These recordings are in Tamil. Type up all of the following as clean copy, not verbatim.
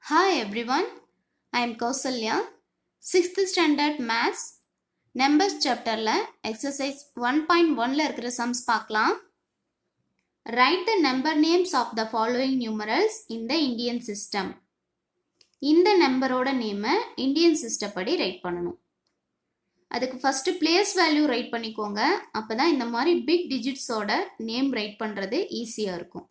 Hi everyone, I am Kausalya, 6th standard maths numbers chapterல exercise 1.1ல இருக்கிற sums பார்க்கலாம். Write the number names of the following numerals in the Indian system. இந்த நம்பரோட நேமை இந்தியன் சிஸ்டம் படி ரைட் பண்ணணும். அதுக்கு ஃபர்ஸ்ட் பிளேஸ் வேல்யூ ரைட் பண்ணிக்கோங்க. அப்பதான் இந்த மாதிரி பிக் டிஜிட்ஸோட நேம் ரைட் பண்றது ஈஸியா இருக்கும்.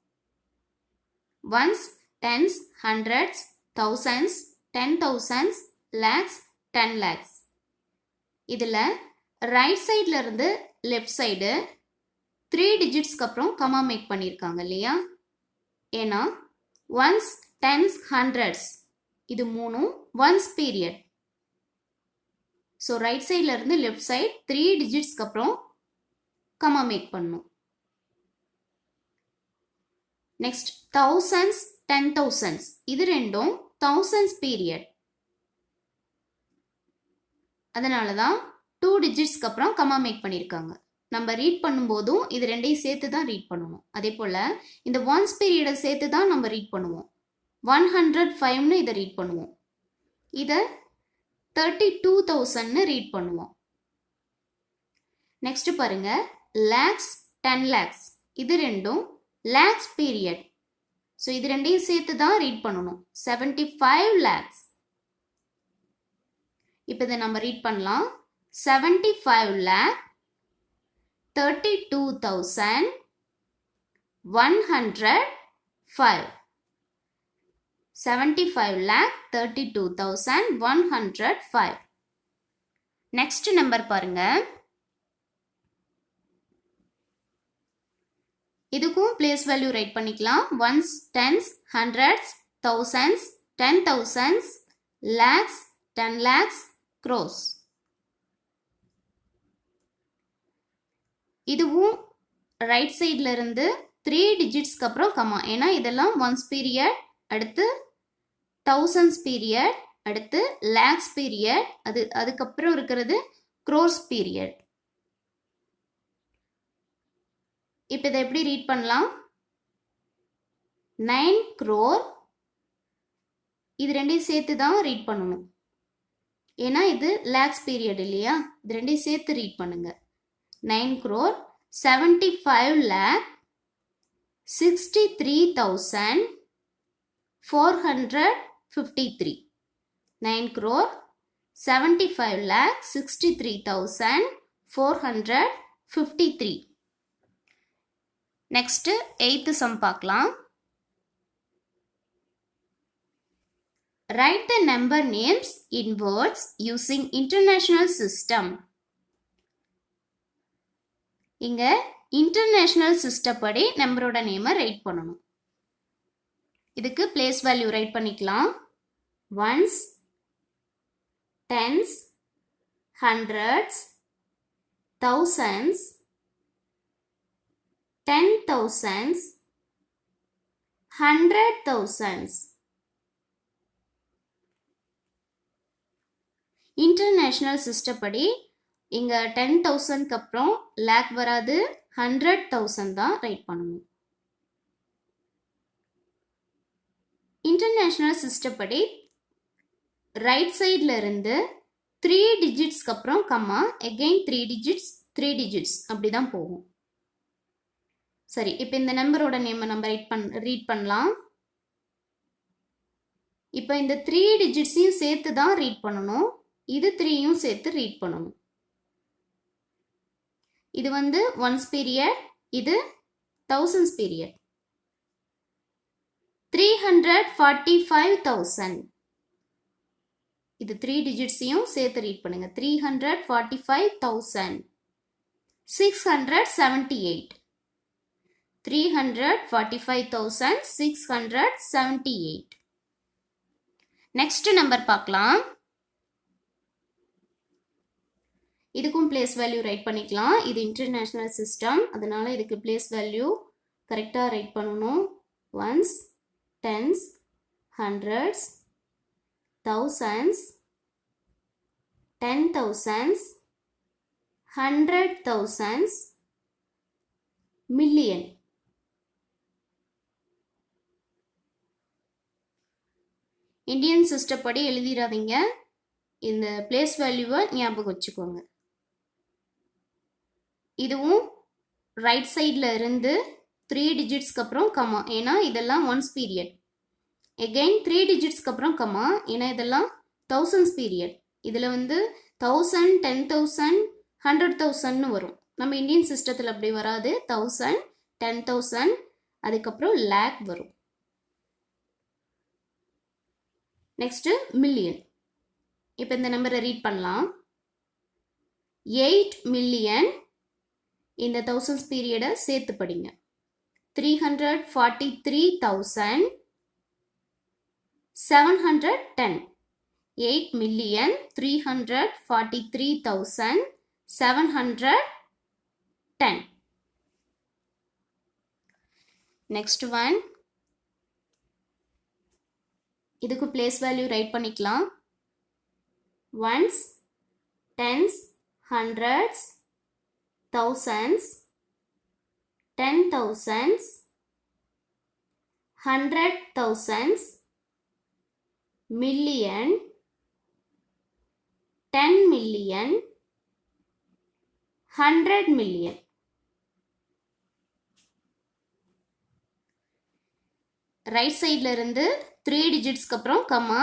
Ones, tens, hundreds, thousands, 10,000s, lakhs, 10 lakhs. இதில் ரைட் சைடில் இருந்து லெஃப்ட் சைடு 3 டிஜிட்ஸ்க்கு அப்புறம் கமா மேக் பண்ணியிருக்காங்க இல்லையா? ஏன்னா ஒன்ஸ், டென்ஸ், ஹண்ட்ரட்ஸ் இது மூணும் ஒன்ஸ் பீரியட். ஸோ ரைட் சைடில் இருந்து லெஃப்ட் சைட் 3 டிஜிட்ஸ்க்கு அப்புறம் கமா மேக் பண்ணும். நெக்ஸ்ட் thousands, 10,000s இது ரெண்டும் thousands பீரியட். அதனால தான் 2 டிஜிட்ஸ்க்கு அப்புறம் கமா மேக் பண்ணியிருக்காங்க. நம்ம ரீட் பண்ணும்போதும் இது ரெண்டையும் சேர்த்து தான் ரீட் பண்ணணும். அதே போல் இந்த ஒன்ஸ் பீரியடை சேர்த்து தான் நம்ம ரீட் பண்ணுவோம். 105ன்னு இதை ரீட் பண்ணுவோம். இதை 32,000ன்னு ரீட் பண்ணுவோம். நெக்ஸ்ட் பாருங்க, லேக்ஸ், 10 lakhs இது ரெண்டும் லேக்ஸ் பீரியட். ஸோ இது ரெண்டையும் சேர்த்து தான் ரீட் பண்ணணும். 75 lakhs. இப்போ இதை நம்ம ரீட் பண்ணலாம். 75 lakh 32,105. 75 lakh 32,105. நெக்ஸ்ட் நம்பர் பாருங்க. இதுக்கும் பிளேஸ் வேல்யூ ரைட் பண்ணிக்கலாம். Ones, tens, hundreds, thousands, 10,000s, lakhs, 10 lakhs, crores. இதுவும் ரைட் சைடில் இருந்து 3 டிஜிட்ஸ்க்கு அப்புறம் கமா. ஏன்னா இதெல்லாம் ஒன்ஸ் பீரியட், அடுத்து thousands பீரியட், அடுத்து லேக்ஸ் பீரியட், அதுக்கப்புறம் இருக்கிறது crores பீரியட். இப்போ இதை எப்படி ரீட் பண்ணலாம்? 9 crore இது ரெண்டையும் சேர்த்து தான் ரீட் பண்ணணும். ஏன்னா இது லேக்ஸ் பீரியட் இல்லையா? இது ரெண்டையும் சேர்த்து ரீட் பண்ணுங்க. 9 crore 75 lakh 63,453. 9 crore 75 lakh 63,453. Next 8th sum பார்க்கலாம். Write the number names in words using international system. இங்க இன்டர்நேஷனல் சிஸ்டம் படி நம்பரோட நேமை ரைட் பண்ணணும். இதுக்கு பிளேஸ் வேல்யூ ரைட் பண்ணிக்கலாம். Ones, tens, hundreds, thousands, 10,000s, 100,000s. International system படி இங்க 10,000க்கு அப்புறம் லேக் வராது, 100,000 தான் ரைட் பண்ணணும். இன்டர்நேஷனல் சிஸ்டம் படி ரைட் சைட்ல இருந்து 3 டிஜிட்ஸ்க்கு அப்புறம் கம்மா, எகெயின் 3 டிஜிட்ஸ் அப்படிதான் போகும். சரி, இப்போ இந்த நம்பரோட நேமை நம்ம ரீட் பண்ணலாம். இப்போ இந்த 3 டிஜிட்ஸையும் சேர்த்து தான் ரீட் பண்ணணும். இது 3யும் சேர்த்து ரீட் பண்ணணும். இது வந்து ஒன்ஸ் பீரியட், இது thousands பீரியட். 345,000 இது 3 டிஜிட்ஸையும் சேர்த்து ரீட் பண்ணுங்க. 345,000. 678. 345,678. நெக்ஸ்ட் நம்பர் பார்க்கலாம். இதுக்கும் பிளேஸ் வேல்யூ ரைட் பண்ணிக்கலாம். இது இன்டர்நேஷனல் சிஸ்டம், அதனால இதுக்கு பிளேஸ் வேல்யூ கரெக்டாக ரைட் பண்ணணும். Ones, tens, hundreds, thousands, 10,000s, 100,000s, million. Indian system படி எழுதிடாதீங்க, இந்த பிளேஸ் வேல்யூவை ஞாபகம் வச்சுக்கோங்க. இதுவும் ரைட் சைடில் இருந்து 3 டிஜிட்ஸ்க்கு அப்புறம் கமா, ஏன்னா இதெல்லாம் ஒன்ஸ் பீரியட். எகெயின் 3 டிஜிட்ஸ்க்கு அப்புறம் கமா, ஏன்னா இதெல்லாம் தௌசண்ட்ஸ் பீரியட். இதில் 1000, 10,000, 100,000 வரும். நம்ம இந்தியன் சிஸ்டத்தில் அப்படி வராது. 1000, 10,000, அதுக்கப்புறம் லேக் வரும். Next million. இப்போ இந்த நம்பரை ரீட் பண்ணலாம். 8 மில்லியன். இந்த தௌசண்ட்ஸ் பீரியடை சேர்த்து படிங்க. 343,710. 8,343,710. Next one. இதுக்கு பிளேஸ் வேல்யூ ரைட் பண்ணிக்கலாம். Ones, tens, hundreds, thousands, 10,000s, 100,000s, million, 10 million, 100 million. Right சைடில் இருந்து 3 டிஜிட்ஸ்க்கு அப்புறம் கமா,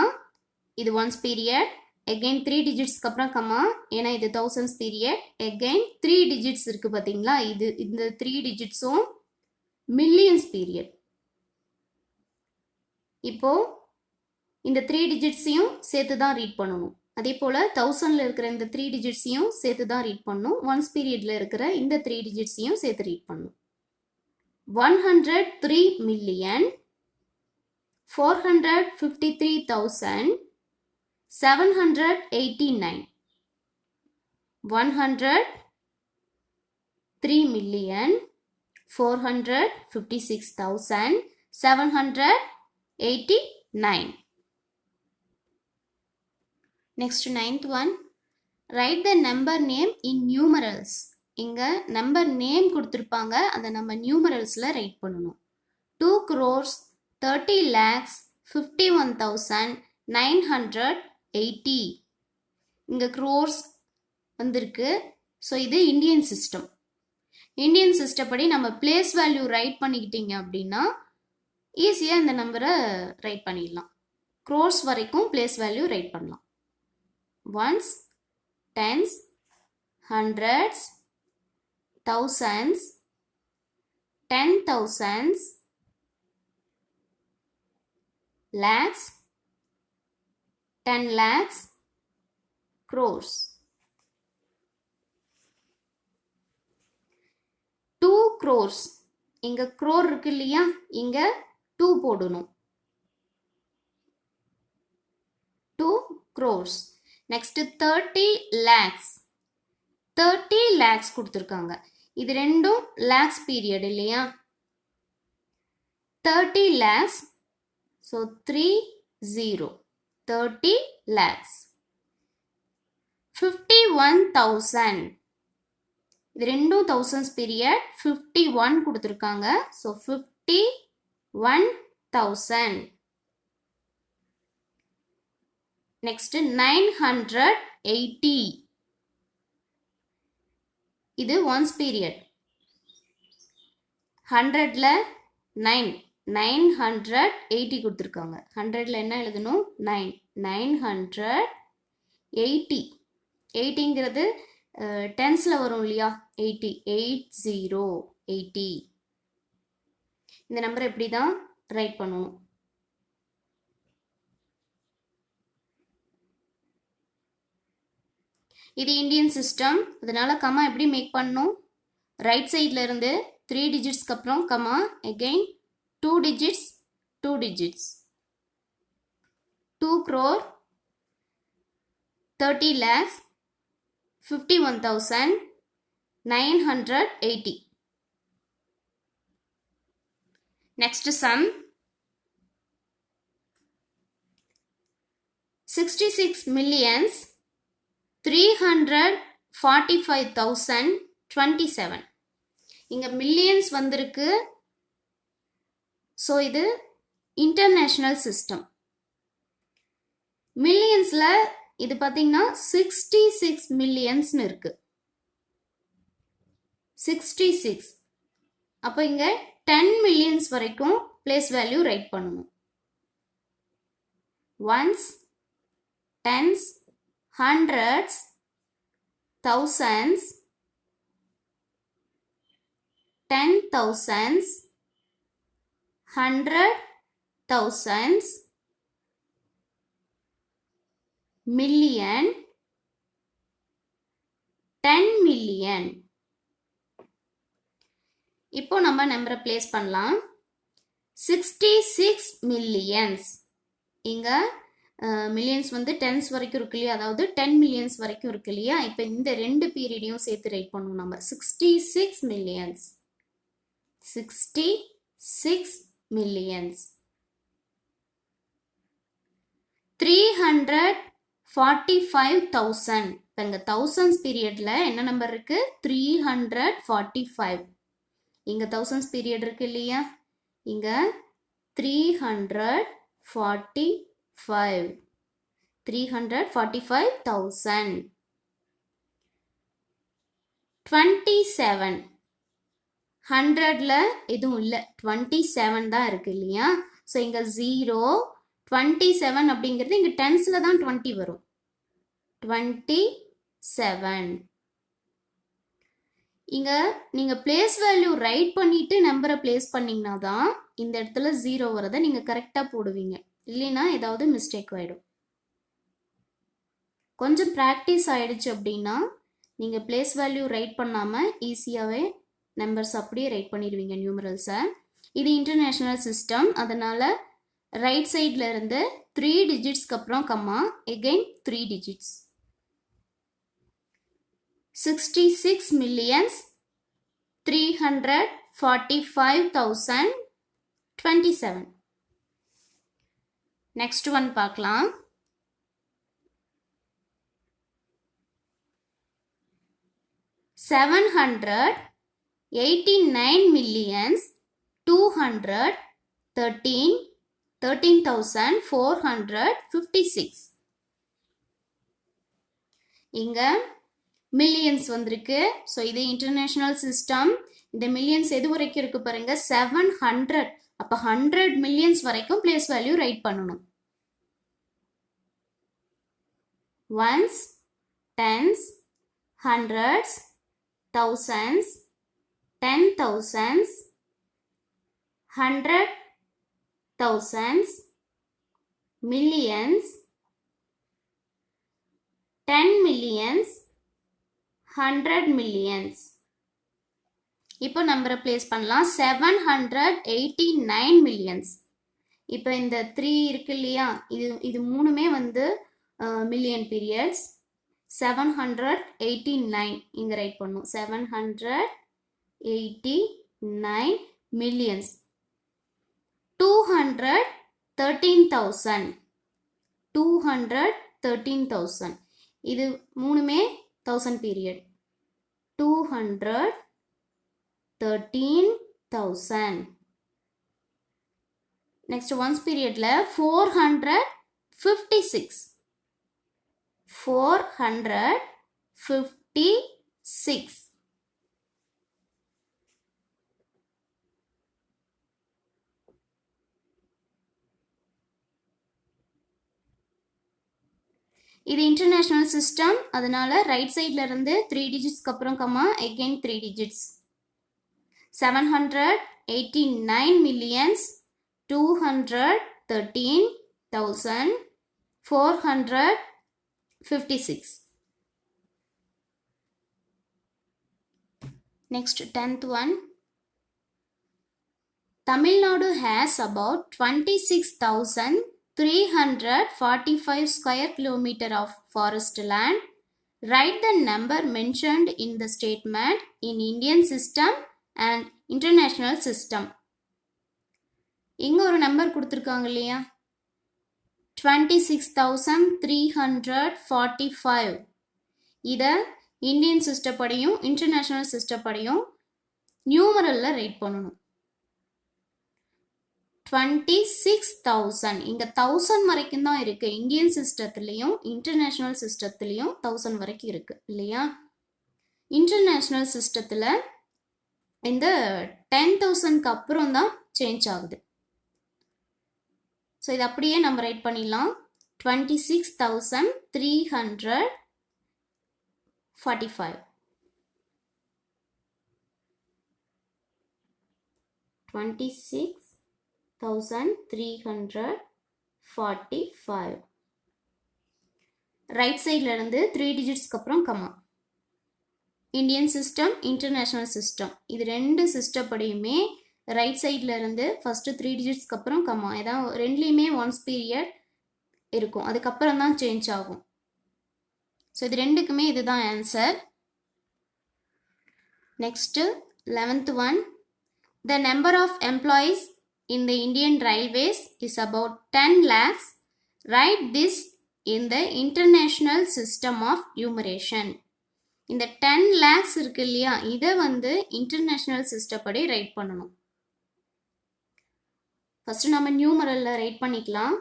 இது ஒன்ஸ் பீரியட். எகெயின் 3 டிஜிட்ஸ்க்கு அப்புறம் கமா, ஏன்னா இது தௌசண்ட்ஸ் பீரியட். எகெயின் 3 டிஜிட்ஸ் இருக்கு பார்த்தீங்களா, இந்த 3 டிஜிட்ஸும் மில்லியன்ஸ் பீரியட். இப்போ இந்த 3 டிஜிட்ஸையும் சேர்த்து தான் ரீட் பண்ணணும். அதே போல் 1000ல் இருக்கிற இந்த 3 டிஜிட்ஸையும் சேர்த்து தான் ரீட் பண்ணணும். ஒன்ஸ் பீரியடில் இருக்கிற இந்த 3 டிஜிட்ஸையும் சேர்த்து ரீட் பண்ணணும். 103,453,789. 103,456,789. Next, ninth one. Write the number name in numerals. இங்க number name கொடுத்திருப்பாங்க, அதை நம்ம numeralsல ரைட் பண்ணணும். 2 crores 30 lakhs 51,980. இங்க crores வந்திருக்கு. ஸோ இது இந்தியன் சிஸ்டம். இந்தியன் சிஸ்டம் படி நம்ம பிளேஸ் வேல்யூ ரைட் பண்ணிக்கிட்டீங்க அப்படின்னா ஈஸியாக இந்த நம்பரை ரைட் பண்ணிடலாம். crores வரைக்கும் பிளேஸ் வேல்யூ ரைட் பண்ணலாம். Ones, tens, hundreds, thousands, 10,000s, lakhs, 10 lakhs, crores. 2 crores. இங்க crore இருக்கு இல்லையா, இங்க 2 போடணும். 2 crores. Next 30 lakhs. 30 lakhs கொடுத்திருக்காங்க. இது ரெண்டும் lakhs period இல்லையா. 30 lakhs. So 30. 30 lakhs. 51,000. இது ரெண்டும் thousands period. 51 கொடுத்திருக்காங்க. So 51,000. Next 980. இது ஒன்ஸ் பீரியட். 100ல 980 கொடுத்துருக்காங்க. 100ல என்ன எழுதணும், 9. 980. 80ங்கிறது டென்ஸ்ல வரும் இல்லையா, 80. 80. இந்த நம்பரை எப்படி தான் ரைட் பண்ணணும். இது இந்தியன் சிஸ்டம், அதனால கமா எப்படி மேக் பண்ணணும், ரைட் சைடில் இருந்து 3 டிஜிட்ஸ்க்கு அப்புறம் comma, again 2 digits 2 digits. 2 crore 30 lakhs 51,980. Next sum. 66 millions 345,027. இங்க மில்லியன்ஸ் வந்திருக்கு. ஸோ இது இன்டர்நேஷ்னல் சிஸ்டம். மில்லியன்ஸ்ல இது பாத்தீங்கன்னா 66 மில்லியன்ஸ்னு இருக்கு. 66. அப்போ இங்க 10 மில்லியன்ஸ் வரைக்கும் பிளேஸ் வேல்யூ ரைட் பண்ணணும். Ones, tens, hundreds, thousands, 10,000s, 100,000s, million, 10 million. இப்போ நம்ம நம்பரை பிளேஸ் பண்ணலாம். 66 millions. இங்க மில்லியன்ஸ் வந்து டென்ஸ் வரைக்கும் இருக்கு இல்லையா, அதாவது 10 மில்லியன்ஸ் வரைக்கும் இருக்கு இல்லையா. இப்போ இந்த ரெண்டு பீரியடையும் சேர்த்து ரைட் பண்ணுவோம் நம்ம. 66 மில்லியன்ஸ், 66 மில்லியன்ஸ். 345,000. இப்போ இங்க thousands பீரியட்ல என்ன நம்பர் இருக்கு? 345. இங்க thousands பீரியட் இருக்கு இல்லையா, இங்க 345. 345,000. 27. 100ல எதுவும் இல்லை, 27 தான் இருக்கு இல்லையா. ஸோ இங்க 0, 27 அப்படிங்கிறது இங்க டென்ஸ்ல தான் 20 வரும். 27. இங்க நீங்க பிளேஸ் வேல்யூ ரைட் பண்ணிட்டு நம்பரை பிளேஸ் பண்ணீங்கன்னா தான் இந்த இடத்துல 0 வரதை நீங்க கரெக்டா போடுவீங்க. இல்லைன்னா ஏதாவது மிஸ்டேக் ஆயிடும். கொஞ்சம் ப்ராக்டிஸ் ஆயிடுச்சு அப்படின்னா நீங்க பிளேஸ் வேல்யூ ரைட் பண்ணாம ஈஸியாவே நம்பர்ஸ் அப்படியே ரைட் பண்ணிடுவீங்க நியூமரல்ஸை. இது இன்டர்நேஷனல் சிஸ்டம், அதனால ரைட் சைட்ல இருந்து 3 டிஜிட்ஸ்க்கு அப்புறம் comma, again 3 digits. 66 millions 345,027. Next one பார்க்கலாம். 789 millions 213,456. இங்க மில்லியன்ஸ் வந்திருக்கு. ஸோ இது இன்டர்நேஷனல் சிஸ்டம். இந்த மில்லியன்ஸ் எது வரைக்கும் இருக்கு பாருங்க, 700. அப்போ 100 மில்லியன்ஸ் வரைக்கும் பிளேஸ் வேல்யூ ரைட் பண்ணணும். Ones, tens, hundreds, thousands, 10,000s, 100,000s, millions, 10 millions, 100 millions. இப்போ நம்பரை பிளேஸ் பண்ணலாம். 789 மில்லியன்ஸ். இப்போ இந்த 3 இருக்கு இல்லையா, இது மூணுமே வந்து மில்லியன் பீரியட்ஸ். 789 இங்க ரைட் பண்ணும். 789 மில்லியன்ஸ். 213,000. 213,000. இது மூணுமே 1000 பீரியட். 213,000. நெக்ஸ்ட் ஒன்ஸ் பீரியட்ல 456. 456. இது இன்டர்நேஷனல் சிஸ்டம், அதனால ரைட் சைட்ல இருந்து 3 டிஜிட்ஸ்க்கு அப்புறம் comma, again 3 digits. 789 millions 213,456. Next 10th one. Tamil Nadu has about 26,345 square kilometer of forest land. Write the number mentioned in the statement in Indian system and international system. இங்க ஒரு நம்பர் கொடுத்திருக்காங்க இல்லையா, 26,345. இத இந்தியன் சிஸ்டம் படியும் இன்டர்நேஷனல் சிஸ்டம் படியும் நியூமரல்ல ரைட் பண்ணணும். 26,000. இங்க 1000 வரைக்கும் தான் இருக்கு. இந்தியன் சிஸ்டத்திலையும் இன்டர்நேஷனல் சிஸ்டத்திலையும் 1000 வரைக்கும் இருக்கு இல்லையா? இன்டர்நேஷனல் சிஸ்டத்துல இந்த 10,000க்கு அப்புறம் தான் சேஞ்ச் ஆகுது. ஸோ இது அப்படியே நம்ம ரைட் பண்ணிடலாம். 26,345. 26,345. ரைட் சைட்ல இருந்து 3 டிஜிட்ஸ்க்கு அப்புறம் comma. Indian system, international system, இது ரெண்டு சிஸ்டம் படியுமே ரைட் சைட்ல இருந்து ஃபர்ஸ்ட் 3 டிஜிட்ஸ்க்கு அப்புறம் கமா. ஏதாவது ரெண்டுலேயுமே ஒன்ஸ் பீரியட் இருக்கும், அதுக்கப்புறம் தான் சேஞ்ச் ஆகும். ஸோ இது ரெண்டுக்குமே இதுதான் answer. Next 11th one. The number of employees in the Indian Railways is about 10 lakhs. Write this in the international system of numeration. இந்த 10 lakhs இருக்கு இல்லையா, இதை வந்து இன்டர்நேஷனல் சிஸ்டம் படி ரைட் பண்ணணும். ஃபர்ஸ்ட் நம்ம நியூமரல்ல ரைட் பண்ணிக்கலாம்.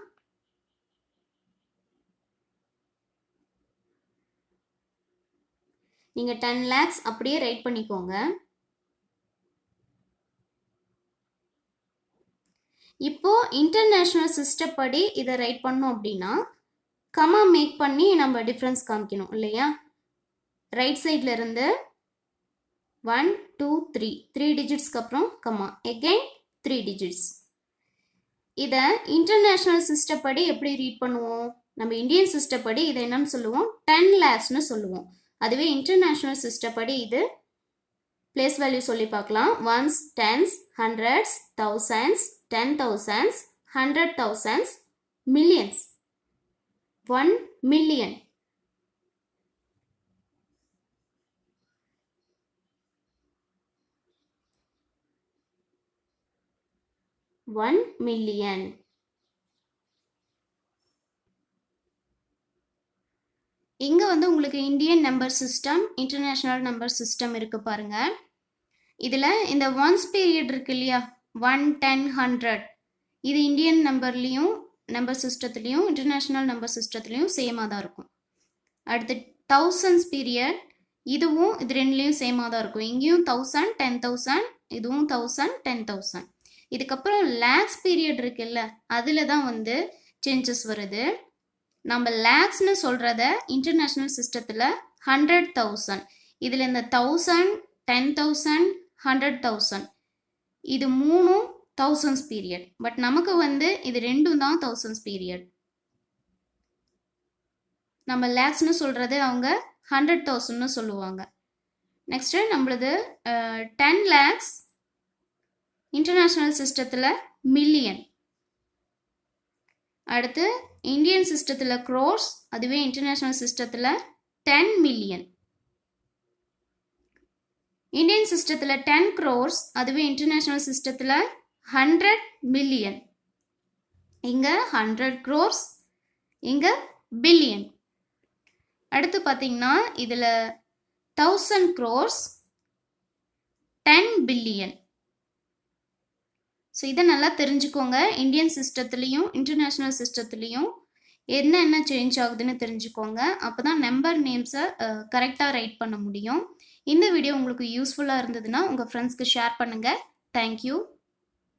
நீங்க 10 lakhs அப்படியே ரைட் பண்ணிக்கோங்க. இப்போ இன்டர்நேஷனல் சிஸ்டம் படி இதை ரைட் பண்ணோம் அப்படின்னா கமா மேக் பண்ணி நம்ம டிஃபரன்ஸ் காமிக்கணும் இல்லையா? ரைட் சைட்ல இருந்து 1 2 3 டிஜிட்ஸ்க்கு அப்புறம் கமா, எகைன் 3 டிஜிட்ஸ். இதை இன்டர்நேஷனல் சிஸ்டம் படி எப்படி ரீட் பண்ணுவோம்? நம்ம இந்தியன் சிஸ்டம் படி இதை என்னன்னு சொல்லுவோம்? 10 lakhsனு சொல்லுவோம். அதுவே இன்டர்நேஷனல் சிஸ்டம் படி இது பிளேஸ் வேல்யூ சொல்லி பார்க்கலாம். Ones, tens, hundreds, thousands, 10,000s, 100,000s, millions. 1 million. $1 million. இங்க வந்து உங்களுக்கு Indian number system, international number system இருக்கு பாருங்க. இதுல இந்த ஒன்ஸ் பீரியட் இருக்கு இல்லையா, 1 10 100, இது இந்தியன் நம்பர்லையும் நம்பர் சிஸ்டத்துலையும் இன்டர்நேஷனல் நம்பர் சிஸ்டத்துலையும் சேமாக தான் இருக்கும். அடுத்து தௌசண்ட்ஸ் பீரியட், இதுவும் இது ரெண்டுலேயும் சேமாக தான் இருக்கும். இங்கேயும் 1000 10,000, இதுவும் 1000 10,000. இதுக்கப்புறம் லேக்ஸ் பீரியட் இருக்குல்ல, அதில் தான் வந்து சேஞ்சஸ் வருது. நம்ம லேக்ஸ்னு சொல்கிறத இன்டர்நேஷ்னல் சிஸ்டத்தில் 100,000, இதில் இந்த 1000 10,000 100,000 இது மூணும் தௌசண்ட்ஸ் பீரியட். பட் நமக்கு வந்து இது ரெண்டும் தான் தௌசண்ட்ஸ் பீரியட். நம்ம லேக்ஸ்னு சொல்கிறது அவங்க 100,000ன்னு சொல்லுவாங்க. நெக்ஸ்ட்டு நம்மளது 10 lakhs இன்டர்நேஷ்னல் சிஸ்டத்தில் மில்லியன். அடுத்து இந்தியன் சிஸ்டத்தில் க்ரோர்ஸ், அதுவே இன்டர்நேஷ்னல் சிஸ்டத்தில் 10 million. இந்தியன் சிஸ்டத்தில் 10 crores, அதுவே இன்டர்நேஷ்னல் சிஸ்டத்தில் 100 million. இங்கே 100 crores, இங்கே பில்லியன். அடுத்து பார்த்தீங்கன்னா இதில் 1000 crores 10 billion. ஸோ இதை நல்லா தெரிஞ்சுக்கோங்க. இந்தியன் சிஸ்டத்துலேயும் இன்டர்நேஷ்னல் சிஸ்டத்துலேயும் என்ன சேஞ்ச் ஆகுதுன்னு தெரிஞ்சுக்கோங்க. அப்போ தான் நம்பர் நேம்ஸை கரெக்டாக ரைட் பண்ண முடியும். இந்த வீடியோ உங்களுக்கு யூஸ்ஃபுல்லாக இருந்ததுன்னா உங்கள் ஃப்ரெண்ட்ஸ்க்கு ஷேர் பண்ணுங்கள். தேங்க்யூ.